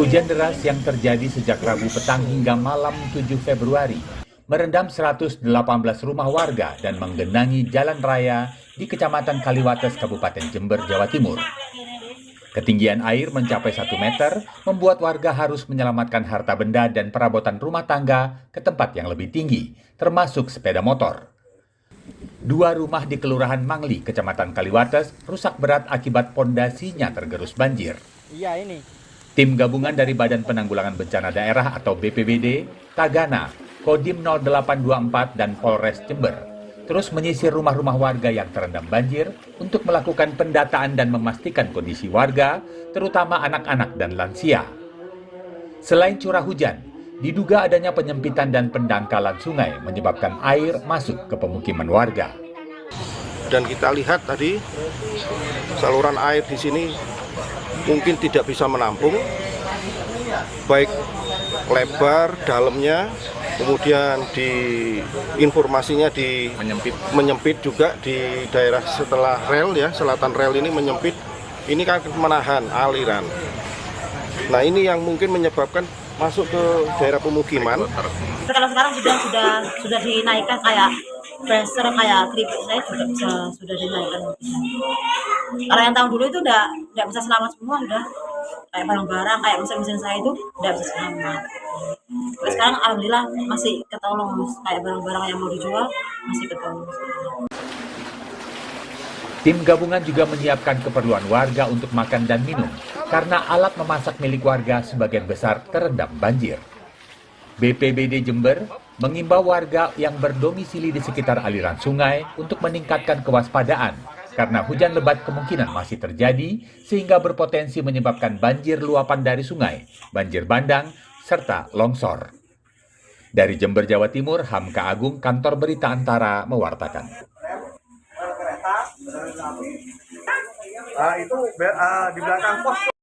Hujan deras yang terjadi sejak Rabu petang hingga malam 7 Februari merendam 118 rumah warga dan menggenangi jalan raya di Kecamatan Kaliwates, Kabupaten Jember, Jawa Timur. Ketinggian air mencapai 1 meter, membuat warga harus menyelamatkan harta benda dan perabotan rumah tangga ke tempat yang lebih tinggi, termasuk sepeda motor. 2 rumah di Kelurahan Mangli, Kecamatan Kaliwates, rusak berat akibat pondasinya tergerus banjir. Iya ini. Tim gabungan dari Badan Penanggulangan Bencana Daerah atau BPBD, Tagana, Kodim 0824 dan Polres Jember terus menyisir rumah-rumah warga yang terendam banjir untuk melakukan pendataan dan memastikan kondisi warga, terutama anak-anak dan lansia. Selain curah hujan, diduga adanya penyempitan dan pendangkalan sungai menyebabkan air masuk ke pemukiman warga. Dan kita lihat tadi saluran air di sini mungkin tidak bisa menampung, baik lebar, dalamnya, kemudian di informasinya di menyempit juga di daerah setelah rel ya, selatan rel ini menyempit, ini kan menahan aliran. Nah ini yang mungkin menyebabkan masuk ke daerah pemukiman. Kalau sekarang sudah dinaikkan kayak pressure kayak keripik saya juga sudah dinaikkan. Kalau yang tahun dulu itu udah bisa selamat semua, udah kayak barang-barang kayak mesin-mesin saya itu udah bisa selamat. Tapi sekarang alhamdulillah masih ketolong, kayak barang-barang yang mau dijual masih ketolong. Tim gabungan juga menyiapkan keperluan warga untuk makan dan minum karena alat memasak milik warga sebagian besar terendam banjir. BPBD Jember mengimbau warga yang berdomisili di sekitar aliran sungai untuk meningkatkan kewaspadaan karena hujan lebat kemungkinan masih terjadi sehingga berpotensi menyebabkan banjir luapan dari sungai, banjir bandang, serta longsor. Dari Jember, Jawa Timur, Hamka Agung, Kantor Berita Antara mewartakan. Itu di belakang pos.